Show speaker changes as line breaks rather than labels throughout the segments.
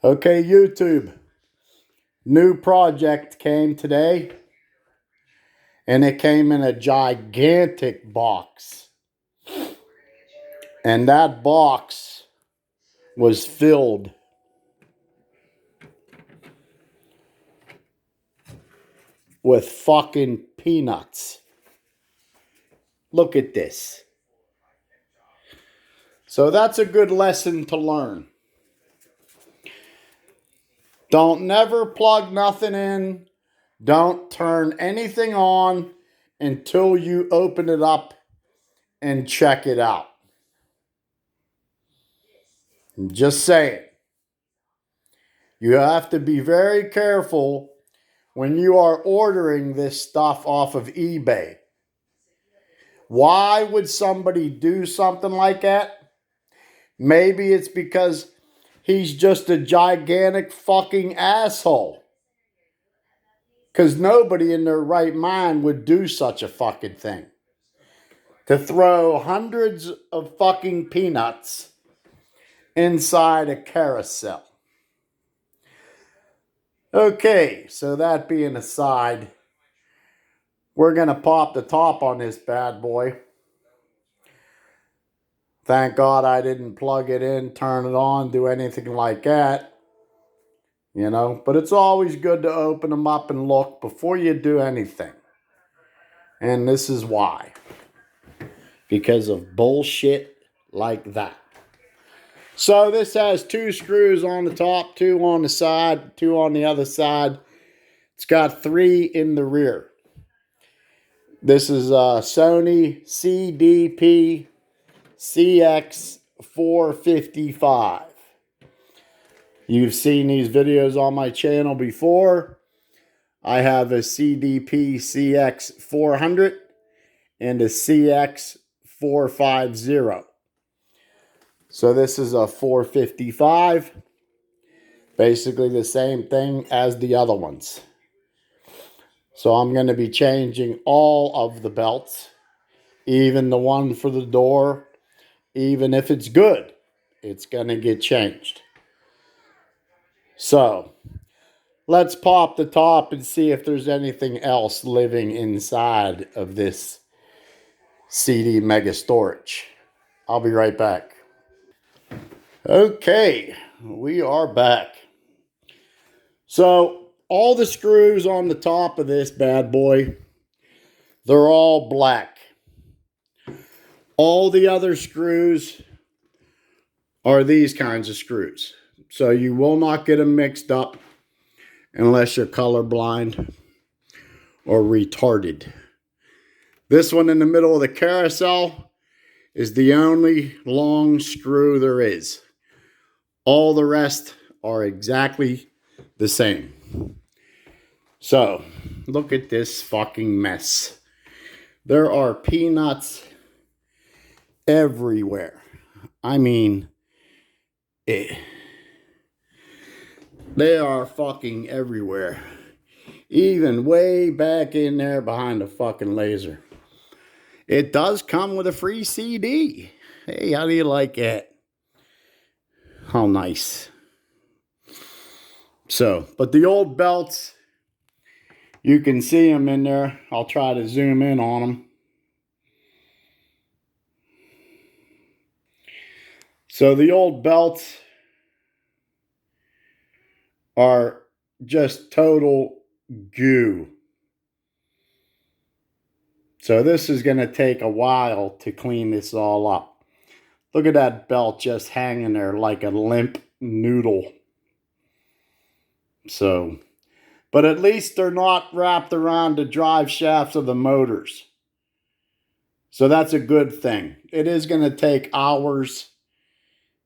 Okay, YouTube. New project came today. And it came in a gigantic box. And that box was filled with fucking peanuts. Look at this. So that's a good lesson to learn. Don't never plug nothing in. Don't turn anything on until you open it up and check it out. Just saying. You have to be very careful when you are ordering this stuff off of eBay. Why would somebody do something like that? Maybe it's because he's just a gigantic fucking asshole. Because nobody in their right mind would do such a fucking thing. To throw hundreds of fucking peanuts inside a carousel. Okay, so that being aside, we're going to pop the top on this bad boy. Thank God I didn't plug it in, turn it on, do anything like that. You know, but it's always good to open them up and look before you do anything. And this is why. Because of bullshit like that. So this has 2 screws on the top, 2 on the side, 2 on the other side. It's got 3 in the rear. This is a Sony CDP-CX455. You've seen these videos on my channel before. I have a CDP-CX400 and a CX450. So this is a 455. Basically the same thing as the other ones. So I'm going to be changing all of the belts. Even the one for the door. Even if it's good, it's going to get changed. So let's pop the top and see if there's anything else living inside of this CD Mega Storage. I'll be right back. Okay, we are back. So all the screws on the top of this bad boy, they're all black. All the other screws are these kinds of screws. So you will not get them mixed up unless you're colorblind or retarded. This one in the middle of the carousel is the only long screw there is. All the rest are exactly the same. So, look at this fucking mess. There are peanuts everywhere. I mean, they are fucking everywhere. Even way back in there behind the fucking laser. It does come with a free CD. Hey, how do you like it? How nice. So, but the old belts, you can see them in there. I'll try to zoom in on them. So the old belts are just total goo. So this is going to take a while to clean this all up. Look at that belt just hanging there like a limp noodle. So, but at least they're not wrapped around the drive shafts of the motors. So that's a good thing. It is going to take hours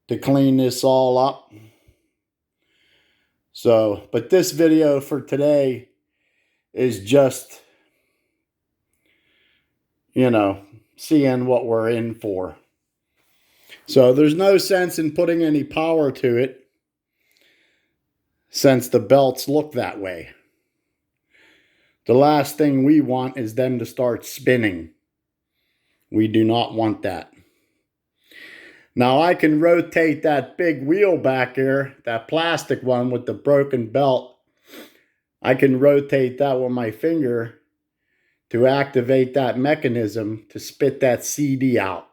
to clean this all up. So, but this video for today is just, you know, seeing what we're in for. So there's no sense in putting any power to it since the belts look that way. The last thing we want is them to start spinning. We do not want that. Now I can rotate that big wheel back here, that plastic one with the broken belt. I can rotate that with my finger to activate that mechanism to spit that CD out.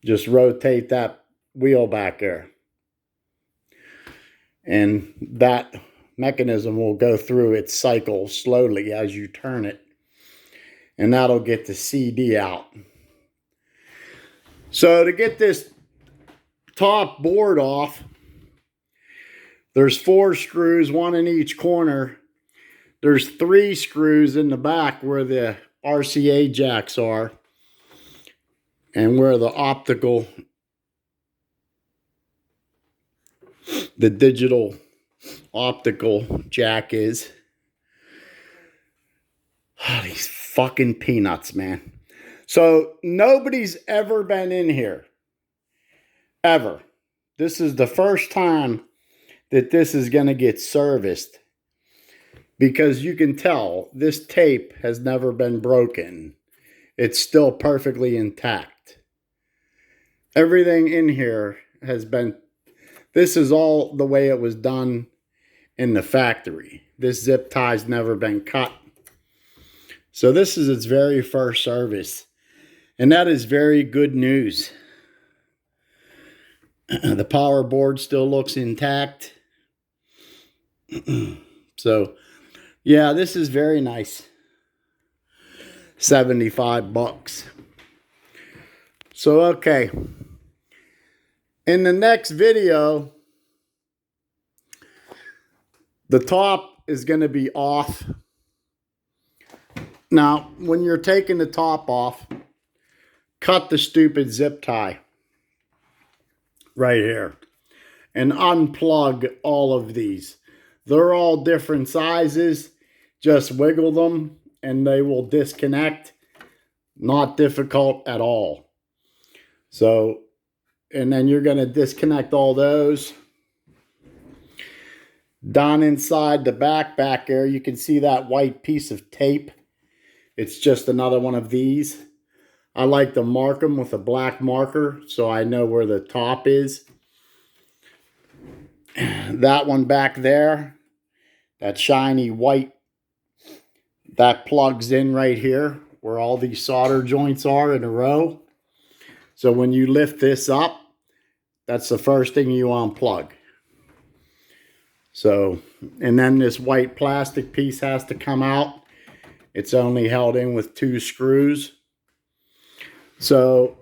Just rotate that wheel back there. And that mechanism will go through its cycle slowly as you turn it. And that'll get the CD out. So to get this top board off, there's 4 screws, 1 in each corner. There's 3 screws in the back where the RCA jacks are and where the digital optical jack is. Oh, these fucking peanuts, man. So nobody's ever been in here. Ever. This is the first time that this is going to get serviced. Because you can tell this tape has never been broken. It's still perfectly intact. Everything in here has been... This is all the way it was done in the factory. This zip tie's never been cut. So this is its very first service. And that is very good news. The power board still looks intact. So, yeah, this is very nice. $75. So, okay. In the next video, the top is going to be off. Now, when you're taking the top off, cut the stupid zip tie right here and unplug all of these. They're all different sizes. Just wiggle them and they will disconnect. Not difficult at all. So, and then you're going to disconnect all those. Down inside the back there, you can see that white piece of tape. It's just another one of these. I like to mark them with a black marker so I know where the top is. That one back there, that shiny white, that plugs in right here where all these solder joints are in a row. So when you lift this up, that's the first thing you unplug. So, and then this white plastic piece has to come out. It's only held in with 2 screws. So,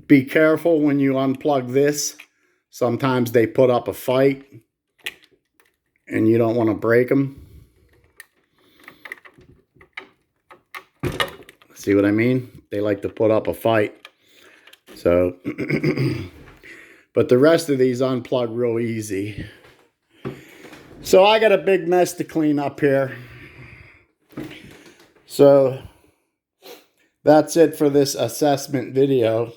be careful when you unplug this. Sometimes they put up a fight and you don't want to break them. See what I mean? They like to put up a fight. So, but the rest of these unplug real easy. So I got a big mess to clean up here. So that's it for this assessment video.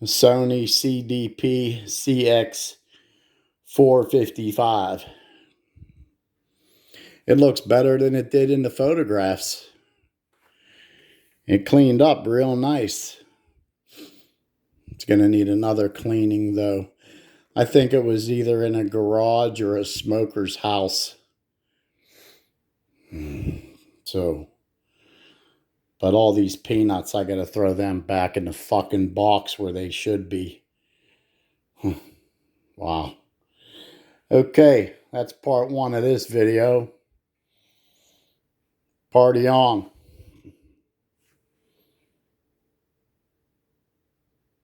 Sony CDP-CX455. It looks better than it did in the photographs. It cleaned up real nice. It's going to need another cleaning though. I think it was either in a garage or a smoker's house. So, but all these peanuts, I got to throw them back in the fucking box where they should be. Wow. Okay, that's part 1 of this video. Party on.